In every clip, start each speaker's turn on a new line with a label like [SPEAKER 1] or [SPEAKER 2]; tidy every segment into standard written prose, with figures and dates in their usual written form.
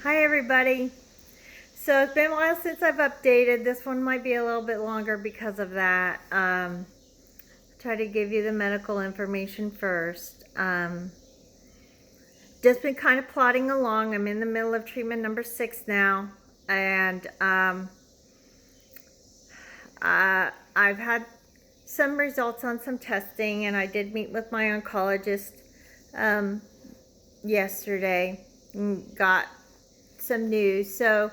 [SPEAKER 1] Hi everybody. So it's been a while since I've updated. This one might be a little bit longer because of that. Try to give you the medical information first. Just been kind of plodding along. I'm in the middle of treatment number 6 now. And I've had some results on some testing, and I did meet with my oncologist yesterday and got some news. So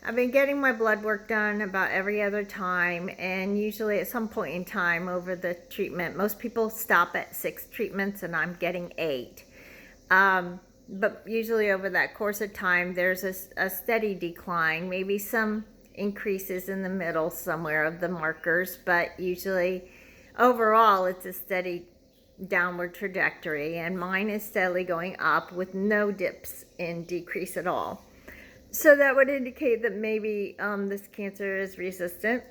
[SPEAKER 1] I've been getting my blood work done about every other time, and usually at some point in time over the treatment, most people stop at 6 treatments and I'm getting 8. But usually over that course of time, there's a steady decline, maybe some increases in the middle somewhere of the markers, but usually overall it's a steady downward trajectory, and mine is steadily going up with no dips in decrease at all. So that would indicate that maybe this cancer is resistant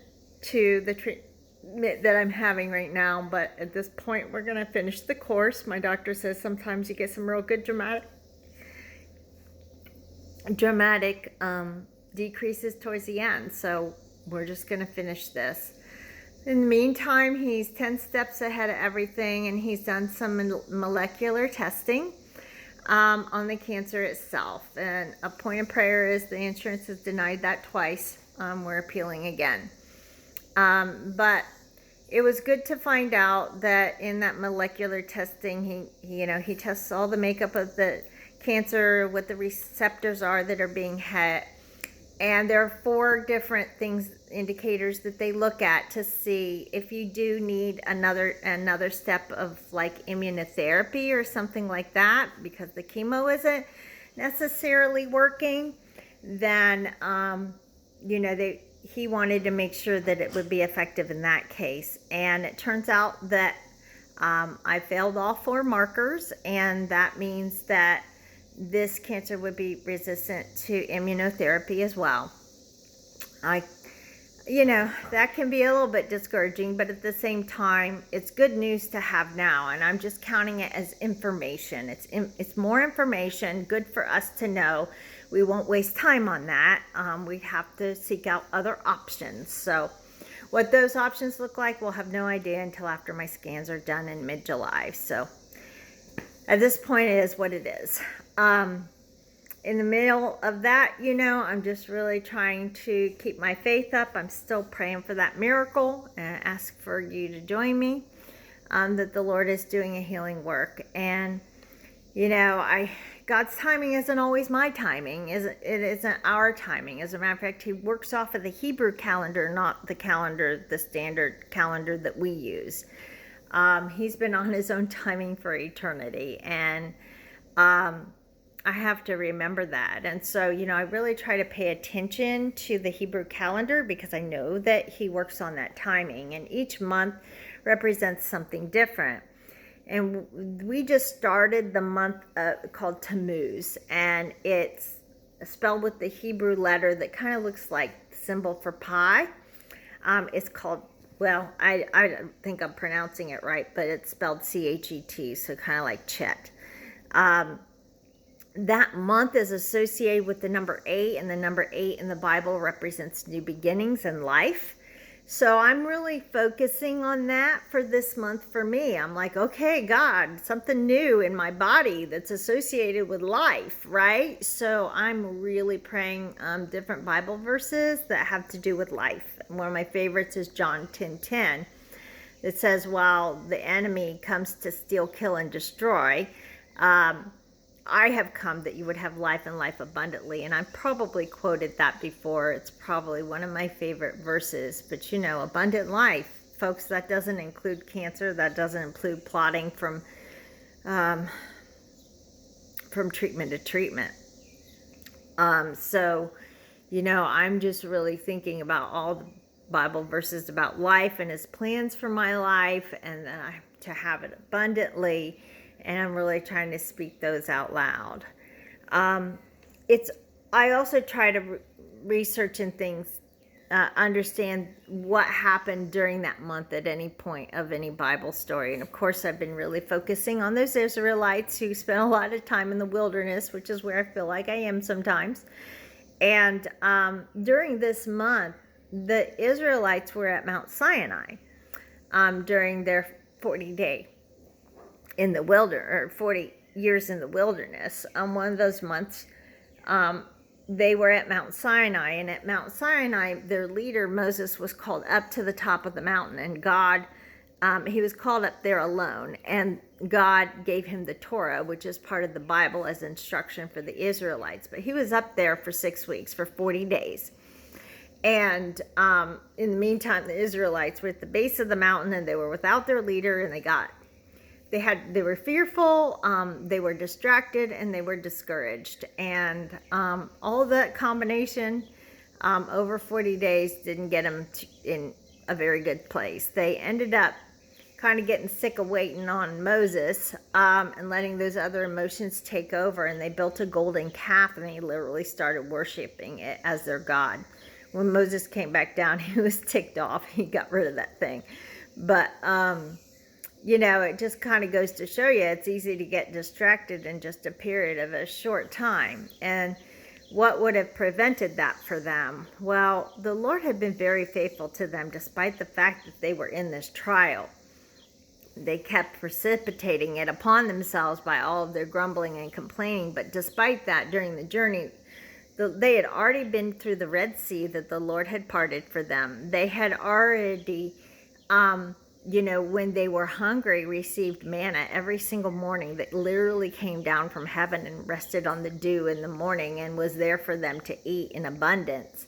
[SPEAKER 1] to the treatment that I'm having right now. But at this point, we're going to finish the course. My doctor says sometimes you get some real good dramatic decreases towards the end. So we're just going to finish this. In the meantime, he's 10 steps ahead of everything, and he's done some molecular testing on the cancer itself. And a point of prayer is the insurance has denied that twice. We're appealing again. But it was good to find out that in that molecular testing, he tests all the makeup of the cancer, what the receptors are that are being hit. And there are 4 different indicators that they look at to see if you do need another step of like immunotherapy or something like that, because the chemo isn't necessarily working. Then he wanted to make sure that it would be effective in that case. And it turns out that I failed all 4 markers, and that means that this cancer would be resistant to immunotherapy as well. That can be a little bit discouraging, but at the same time, it's good news to have now, and I'm just counting it as information. It's more information, good for us to know. We won't waste time on that. We have to seek out other options. So what those options look like, we'll have no idea until after my scans are done in mid-July. So at this point, it is what it is. In the middle of that, I'm just really trying to keep my faith up. I'm still praying for that miracle, and ask for you to join me, that the Lord is doing a healing work. And, God's timing isn't always my timing. It isn't our timing. As a matter of fact, he works off of the Hebrew calendar, not the standard calendar that we use. He's been on his own timing for eternity, and I have to remember that. And so, I really try to pay attention to the Hebrew calendar, because I know that he works on that timing, and each month represents something different. And we just started the month called Tammuz, and it's spelled with the Hebrew letter that kind of looks like the symbol for pi. It's called, well, I don't think I'm pronouncing it right, but it's spelled C-H-E-T, so kind of like Chet. That month is associated with the number 8, and the number 8 in the Bible represents new beginnings in life. So I'm really focusing on that for this month for me. I'm like, okay, God, something new in my body that's associated with life, right? So I'm really praying different Bible verses that have to do with life. One of my favorites is John 10:10. It says, while the enemy comes to steal, kill, and destroy, I have come that you would have life and life abundantly. And I've probably quoted that before. It's probably one of my favorite verses. But abundant life, folks, that doesn't include cancer. That doesn't include plotting from treatment to treatment. So, I'm just really thinking about all the Bible verses about life and his plans for my life, and to have it abundantly. And I'm really trying to speak those out loud. I also try to research in things understand what happened during that month at any point of any Bible story. And of course, I've been really focusing on those Israelites who spent a lot of time in the wilderness, which is where I feel like I am sometimes. And during this month, the Israelites were at Mount Sinai during their 40-day in the wilderness, or 40 years in the wilderness. One of those months, they were at Mount Sinai, and at Mount Sinai, their leader, Moses, was called up to the top of the mountain, and God, he was called up there alone, and God gave him the Torah, which is part of the Bible as instruction for the Israelites. But he was up there for 6 weeks, for 40 days. And in the meantime, the Israelites were at the base of the mountain, and they were without their leader, and they were fearful, they were distracted, and they were discouraged. And all that combination over 40 days didn't get them in a very good place. They ended up kind of getting sick of waiting on Moses and letting those other emotions take over. And they built a golden calf, and they literally started worshiping it as their God. When Moses came back down, he was ticked off. He got rid of that thing. But you know, it just kind of goes to show you it's easy to get distracted in just a period of a short time. And what would have prevented that for them? Well, the Lord had been very faithful to them despite the fact that they were in this trial. They kept precipitating it upon themselves by all of their grumbling and complaining. But despite that, during the journey, they had already been through the Red Sea that the Lord had parted for them. They had already you know, when they were hungry, received manna every single morning that literally came down from heaven and rested on the dew in the morning and was there for them to eat in abundance.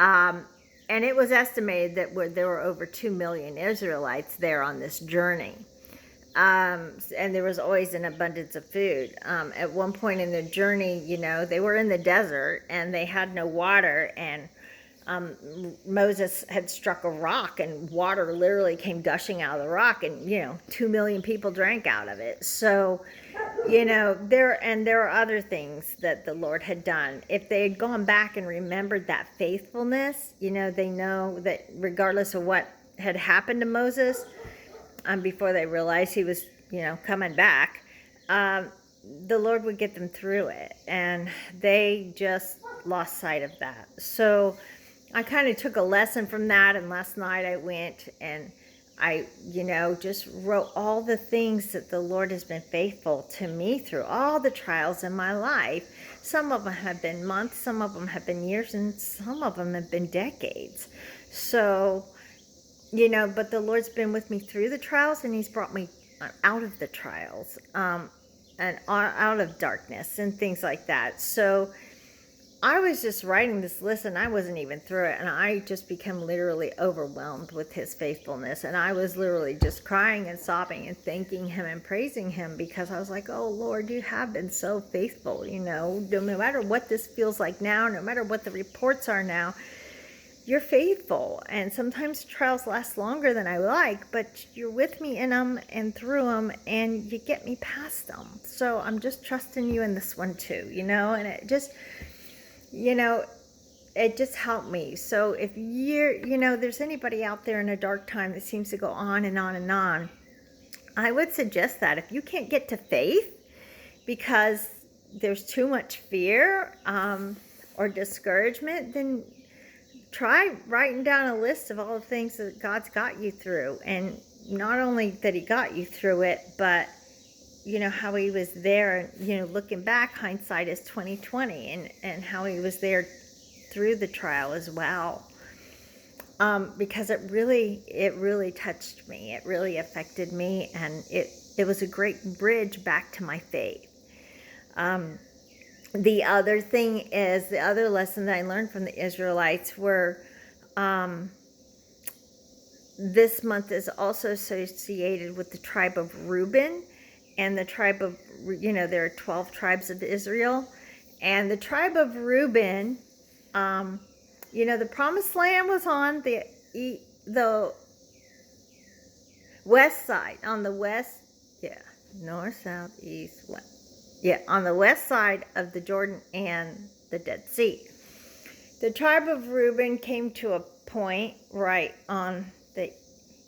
[SPEAKER 1] And it was estimated that there were over 2 million Israelites there on this journey. And there was always an abundance of food. At one point in their journey, you know, they were in the desert and they had no water, and Moses had struck a rock, and water literally came gushing out of the rock, and, you know, 2 million people drank out of it. So, you know, there are other things that the Lord had done. If they had gone back and remembered that faithfulness, you know, they know that regardless of what had happened to Moses, before they realized he was, you know, coming back, the Lord would get them through it. And they just lost sight of that. So I kind of took a lesson from that, and last night I went and I, you know, just wrote all the things that the Lord has been faithful to me through, all the trials in my life. Some of them have been months, some of them have been years, and some of them have been decades. So, you know, but the Lord's been with me through the trials, and he's brought me out of the trials, and out of darkness and things like that. So I was just writing this list, and I wasn't even through it, and I just became literally overwhelmed with his faithfulness. And I was literally just crying and sobbing and thanking him and praising him, because I was like, oh Lord, you have been so faithful. You know, no matter what this feels like now, no matter what the reports are now, you're faithful. And sometimes trials last longer than I like, but you're with me in them and through them, and you get me past them. So I'm just trusting you in this one too, you know. And it just, you know, it just helped me. So if you know, there's anybody out there in a dark time that seems to go on and on and on, I would suggest that if you can't get to faith because there's too much fear or discouragement, then try writing down a list of all the things that God's got you through. And not only that he got you through it, but you know, how he was there, you know, looking back, hindsight is 20/20, and how he was there through the trial as well. Because it really touched me. It really affected me, and it was a great bridge back to my faith. The other thing is, the other lesson that I learned from the Israelites were, this month is also associated with the tribe of Reuben. And the tribe of, you know, there are 12 tribes of Israel. And the tribe of Reuben, you know, the promised land was on the west side. On the west, north, south, east, west. On the west side of the Jordan and the Dead Sea. The tribe of Reuben came to a point right on the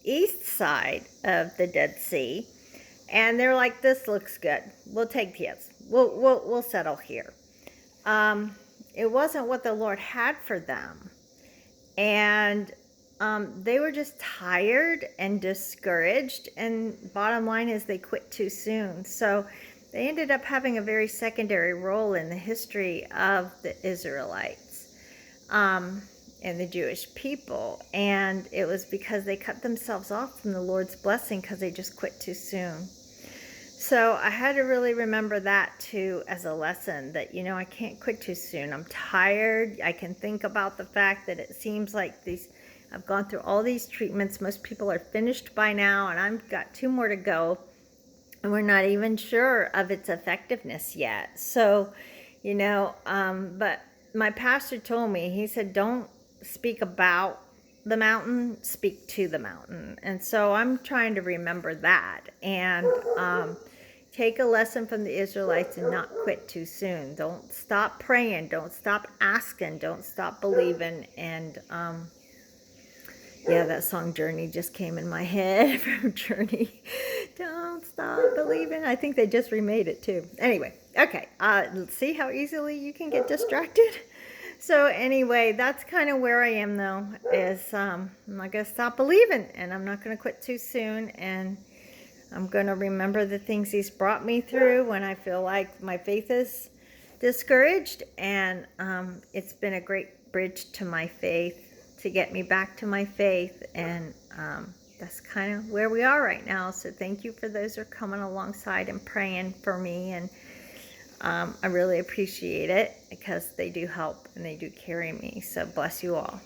[SPEAKER 1] east side of the Dead Sea, and they're like, "This looks good. We'll take this. We'll settle here." It wasn't what the Lord had for them, and they were just tired and discouraged. And bottom line is, they quit too soon. So they ended up having a very secondary role in the history of the Israelites. And the Jewish people, and it was because they cut themselves off from the Lord's blessing because they just quit too soon. So I had to really remember that too as a lesson, that, you know, I can't quit too soon. I'm tired. I can think about the fact that it seems like I've gone through all these treatments. Most people are finished by now, and I've got 2 more to go, and we're not even sure of its effectiveness yet. So, you know, but my pastor told me, he said, don't speak about the mountain, speak to the mountain. And so I'm trying to remember that, and take a lesson from the Israelites and not quit too soon. Don't stop praying. Don't stop asking. Don't stop believing. And yeah, that song Journey just came in my head from Journey. Don't stop believing. I think they just remade it too. Anyway, okay. See how easily you can get distracted? So anyway, that's kind of where I am though, is I'm not going to stop believing, and I'm not going to quit too soon, and I'm going to remember the things He's brought me through when I feel like my faith is discouraged, and it's been a great bridge to my faith, to get me back to my faith, and that's kind of where we are right now. So thank you for those who are coming alongside and praying for me, and I really appreciate it, because they do help and they do carry me. So bless you all.